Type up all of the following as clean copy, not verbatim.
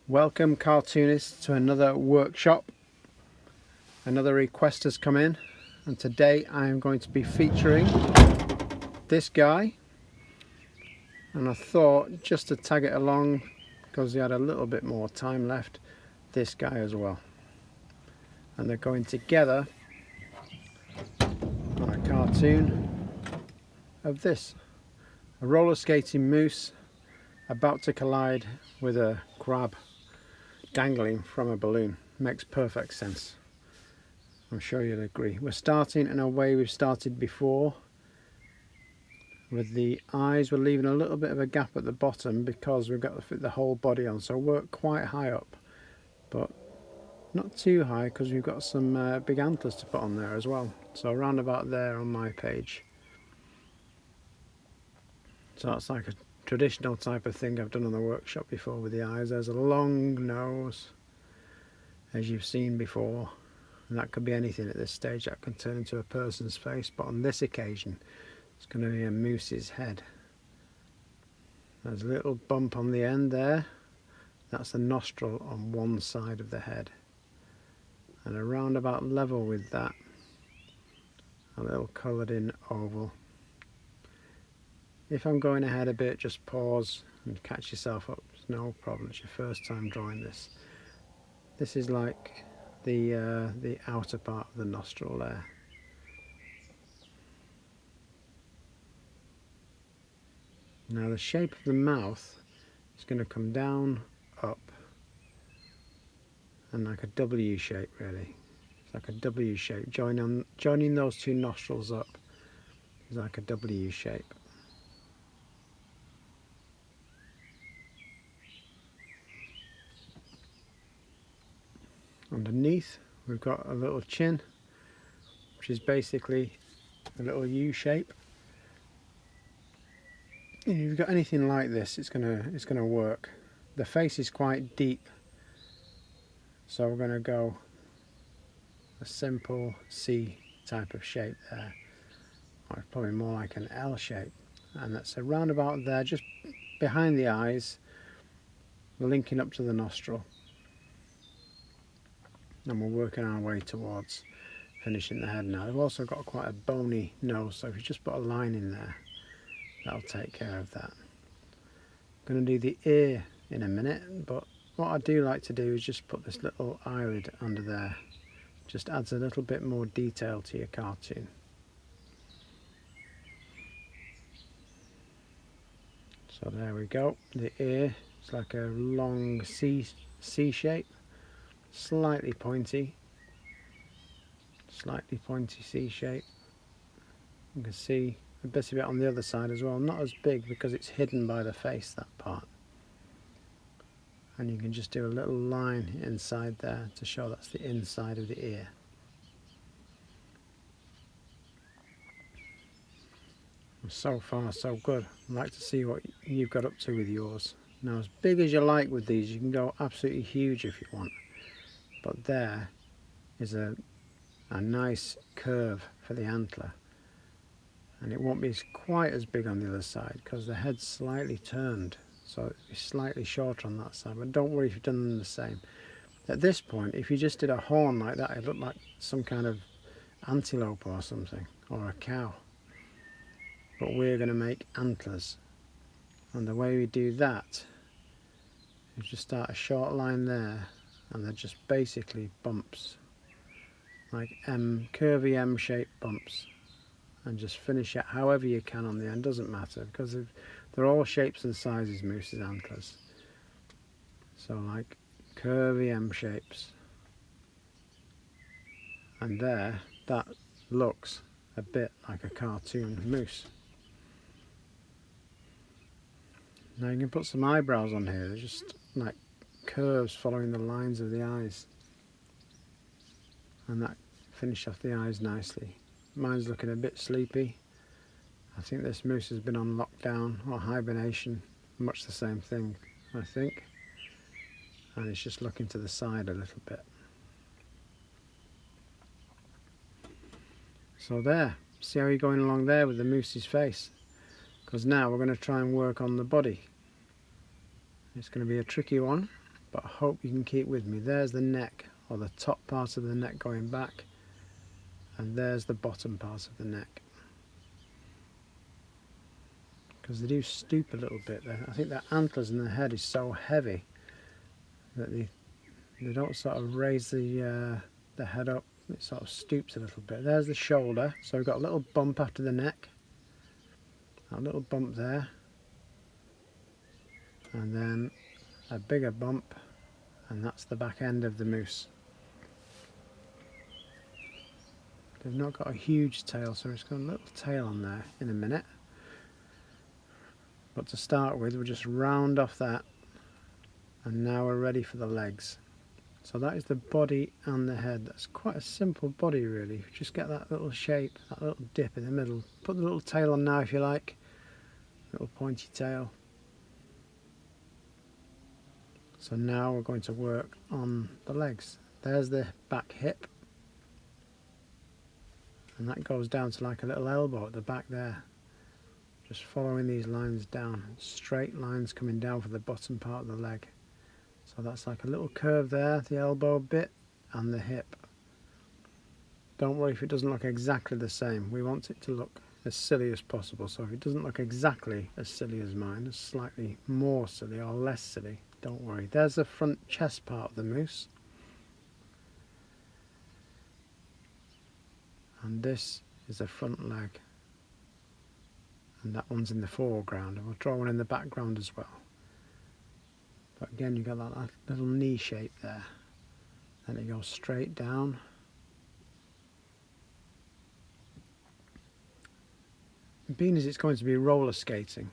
Welcome cartoonists to another workshop. Another request has come in, and today I am going to be featuring this guy, and I thought just to tag it along because he had a little bit more time left, this guy as well, and they're going together on a cartoon of this, a roller skating moose about to collide with a crab dangling from a balloon. Makes perfect sense. I'm sure you'll agree. We're starting in a way we've started before. With the eyes, we're leaving a little bit of a gap at the bottom because we've got to fit the whole body on. So we're quite high up, but not too high because we've got some big antlers to put on there as well. So around about there on my page. So that's like a traditional type of thing I've done on the workshop before with the eyes. There's a long nose, as you've seen before. And that could be anything at this stage. That can turn into a person's face, but on this occasion it's going to be a moose's head. There's a little bump on the end there. That's the nostril on one side of the head, and around about level with that, a little coloured in oval. If I'm going ahead a bit, just pause and catch yourself up. It's no problem. It's your first time drawing this. This is like the outer part of the nostril there. Now the shape of the mouth is going to come down, up, and like a W shape really. It's like a W shape. Joining those two nostrils up is like a W shape. Underneath we've got a little chin, which is basically a little U shape. If you've got anything like this, it's gonna work. The face is quite deep, so we're gonna go a simple C type of shape there, or probably more like an L shape, and that's around about there, just behind the eyes, linking up to the nostril, and we're working our way towards finishing the head now. We've also got quite a bony nose, so if you just put a line in there, that'll take care of that. I'm going to do the ear in a minute, but what I do like to do is just put this little eyelid under there. Just adds a little bit more detail to your cartoon. So there we go. The ear is like a long C shape, slightly pointy C shape. You can see a bit of it on the other side as well, not as big because it's hidden by the face, that part. And you can just do a little line inside there to show that's the inside of the ear. So far so good. I'd like to see what you've got up to with yours. Now, as big as you like with these, you can go absolutely huge if you want, but there is a nice curve for the antler, and it won't be quite as big on the other side because the head's slightly turned, so it'll be slightly shorter on that side. But don't worry if you've done them the same. At this point, if you just did a horn like that, it looked like some kind of antelope or something, or a cow. But we're going to make antlers, and the way we do that is just start a short line there, and they're just basically bumps, like curvy M-shaped bumps, and just finish it however you can on the end. Doesn't matter because they're all shapes and sizes, moose's antlers. So like curvy M shapes, and there, that looks a bit like a cartoon moose. Now you can put some eyebrows on here. They're just like curves following the lines of the eyes, and that finish off the eyes nicely. Mine's looking a bit sleepy. I think this moose has been on lockdown or hibernation, much the same thing, I think. And it's just looking to the side a little bit. So there, see how you're going along there with the moose's face? Because now we're going to try and work on the body. It's going to be a tricky one, but I hope you can keep with me. There's the neck, or the top part of the neck going back, and there's the bottom part of the neck. Because they do stoop a little bit there. I think their antlers in the head is so heavy that they don't sort of raise the head up. It sort of stoops a little bit. There's the shoulder, so we've got a little bump after the neck, a little bump there, and then a bigger bump, and that's the back end of the moose. They've not got a huge tail, so it's got a little tail on there in a minute. But to start with, we'll just round off that, and now we're ready for the legs. So that is the body and the head. That's quite a simple body really. Just get that little shape, that little dip in the middle. Put the little tail on now if you like. Little pointy tail. So now we're going to work on the legs. There's the back hip. And that goes down to like a little elbow at the back there. Just following these lines down. Straight lines coming down for the bottom part of the leg. So that's like a little curve there, the elbow bit and the hip. Don't worry if it doesn't look exactly the same. We want it to look as silly as possible. So if it doesn't look exactly as silly as mine, it's slightly more silly or less silly, don't worry. There's the front chest part of the moose. And this is the front leg. And that one's in the foreground. And we'll draw one in the background as well. But again, you've got that little knee shape there. Then it goes straight down. Being as it's going to be roller skating,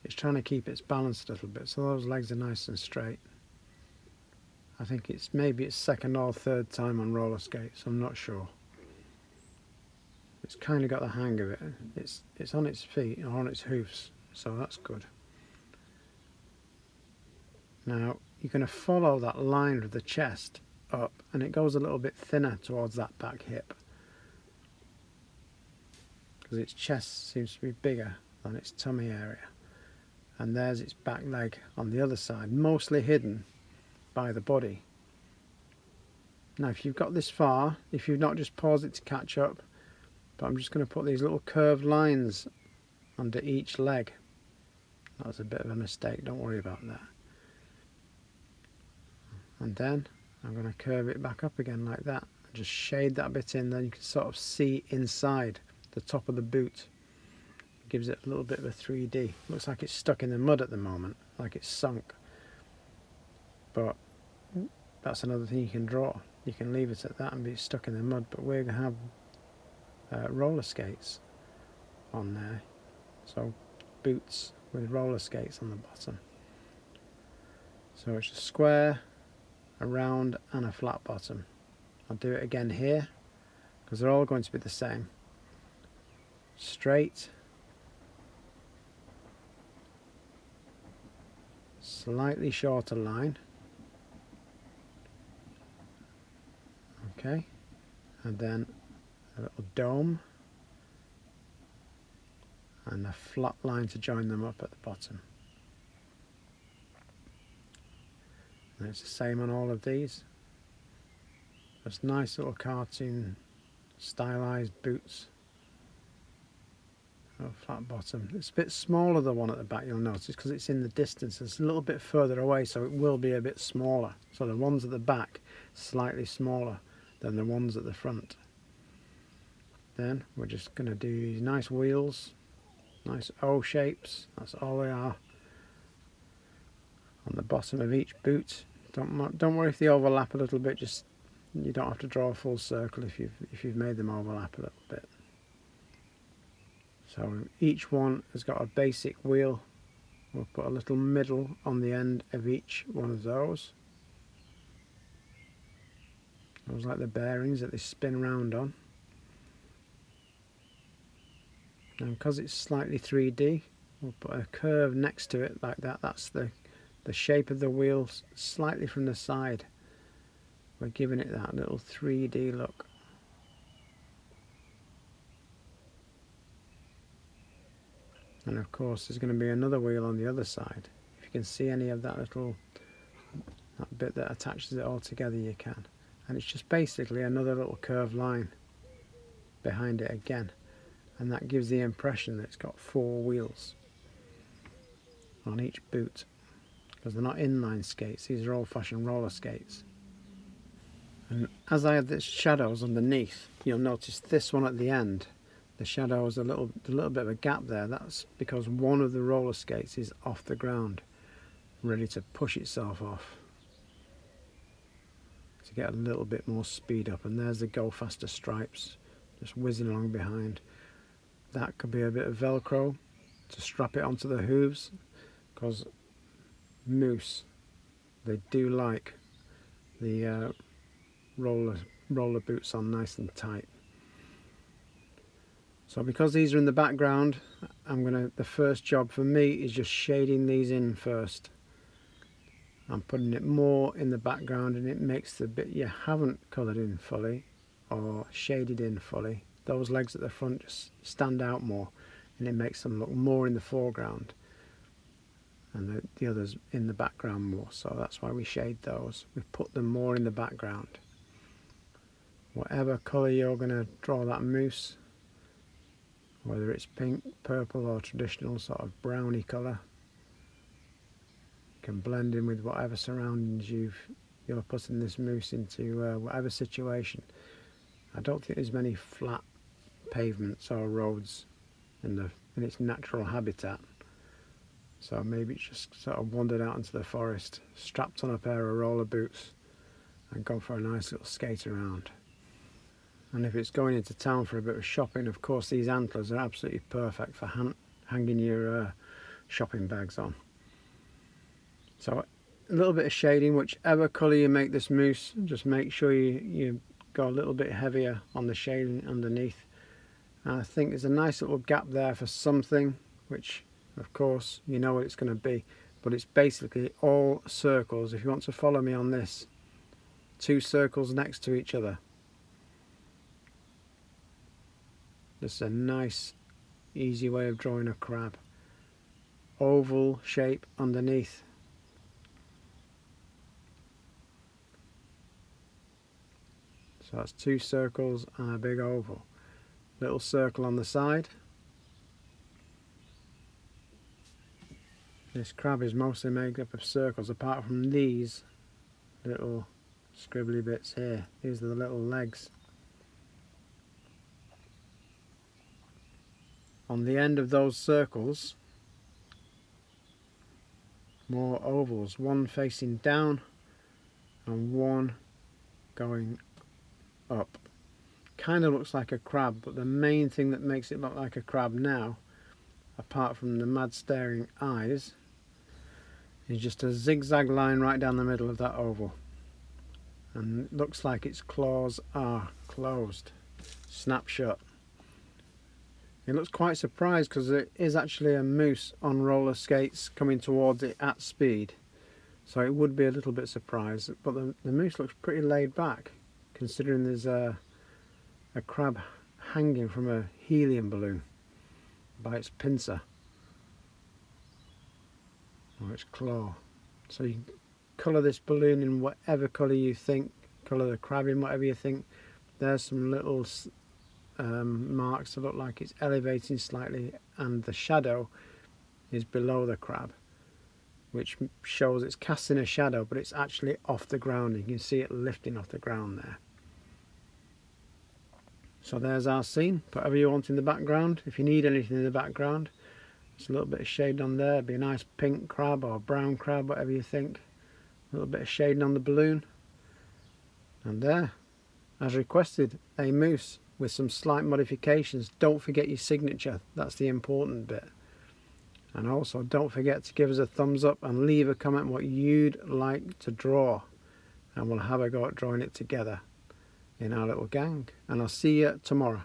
it's trying to keep its balance a little bit, so those legs are nice and straight. I think it's maybe its second or third time on roller skates, I'm not sure. It's kind of got the hang of it. It's on its feet or on its hoofs, so that's good. Now you're going to follow that line of the chest up, and it goes a little bit thinner towards that back hip because its chest seems to be bigger than its tummy area. And there's its back leg on the other side, mostly hidden by the body. Now if you've got this far, if you've not, just pause it to catch up, but I'm just going to put these little curved lines under each leg. That was a bit of a mistake, don't worry about that. And then I'm going to curve it back up again like that. Just shade that bit in, then you can sort of see inside the top of the boot. It gives it a little bit of a 3D. Looks like it's stuck in the mud at the moment, like it's sunk. But that's another thing you can draw. You can leave it at that and be stuck in the mud, but we're going to have roller skates on there. So boots with roller skates on the bottom. So it's a square, a round and a flat bottom. I'll do it again here because they're all going to be the same. Straight, slightly shorter line, okay, and then a little dome and a flat line to join them up at the bottom. And it's the same on all of these. Just nice little cartoon stylized boots. Oh, flat bottom. It's a bit smaller, the one at the back, you'll notice, because it's in the distance. It's a little bit further away, so it will be a bit smaller. So the ones at the back slightly smaller than the ones at the front. Then we're just going to do these nice wheels, nice O shapes. That's all they are on the bottom of each boot. Don't worry if they overlap a little bit. Just, you don't have to draw a full circle if you've made them overlap a little bit. So each one has got a basic wheel. We'll put a little middle on the end of each one of those. Those like the bearings that they spin round on. And because it's slightly 3D, we'll put a curve next to it like that. That's the shape of the wheels slightly from the side. We're giving it that little 3D look. And of course there's going to be another wheel on the other side. If you can see any of that little that bit that attaches it all together, you can. And it's just basically another little curved line behind it again, and that gives the impression that it's got 4 wheels on each boot, because they're not inline skates, these are old-fashioned roller skates. And as I had the shadows underneath, you'll notice this one at the end, the shadow is a little bit of a gap there. That's because one of the roller skates is off the ground, ready to push itself off to get a little bit more speed up. And there's the go faster stripes just whizzing along behind. That could be a bit of Velcro to strap it onto the hooves, because moose, they do like the roller boots on nice and tight. So because these are in the background, the first job for me is just shading these in first. I'm putting it more in the background, and it makes the bit you haven't coloured in fully or shaded in fully, those legs at the front just stand out more, and it makes them look more in the foreground, and the others in the background more. So that's why we shade those. We put them more in the background. Whatever colour you're going to draw that moose, whether it's pink, purple or traditional sort of browny colour, can blend in with whatever surroundings you're putting this moose into, whatever situation. I don't think there's many flat pavements or roads in its natural habitat, so maybe it's just sort of wandered out into the forest, strapped on a pair of roller boots and gone for a nice little skate around. And if it's going into town for a bit of shopping, of course these antlers are absolutely perfect for hanging your shopping bags on. So a little bit of shading, whichever colour you make this moose, just make sure you go a little bit heavier on the shading underneath. And I think there's a nice little gap there for something, which of course you know what it's going to be, but it's basically all circles. If you want to follow me on this, 2 circles next to each other. This is a nice easy way of drawing a crab. Oval shape underneath. So that's 2 circles and a big oval. Little circle on the side. This crab is mostly made up of circles, apart from these little scribbly bits here. These are the little legs. On the end of those circles, more ovals, one facing down and one going up. Kind of looks like a crab, but the main thing that makes it look like a crab now, apart from the mad staring eyes, is just a zigzag line right down the middle of that oval, and it looks like its claws are closed, snap shut. It looks quite surprised because it is actually a moose on roller skates coming towards it at speed, so it would be a little bit surprised, but the moose looks pretty laid back, considering there's a crab hanging from a helium balloon by its pincer or its claw. So you can colour this balloon in whatever colour you think, colour the crab in whatever you think. There's some little marks to look like it's elevating slightly, and the shadow is below the crab, which shows it's casting a shadow, but it's actually off the ground. You can see it lifting off the ground there. So there's our scene. Put whatever you want in the background. If you need anything in the background, just a little bit of shade on there. It'd be a nice pink crab or brown crab, whatever you think. A little bit of shading on the balloon. And there, as requested, a moose with some slight modifications. Don't forget your signature. That's the important bit. And also don't forget to give us a thumbs up and leave a comment what you'd like to draw, and we'll have a go at drawing it together in our little gang. And I'll see you tomorrow.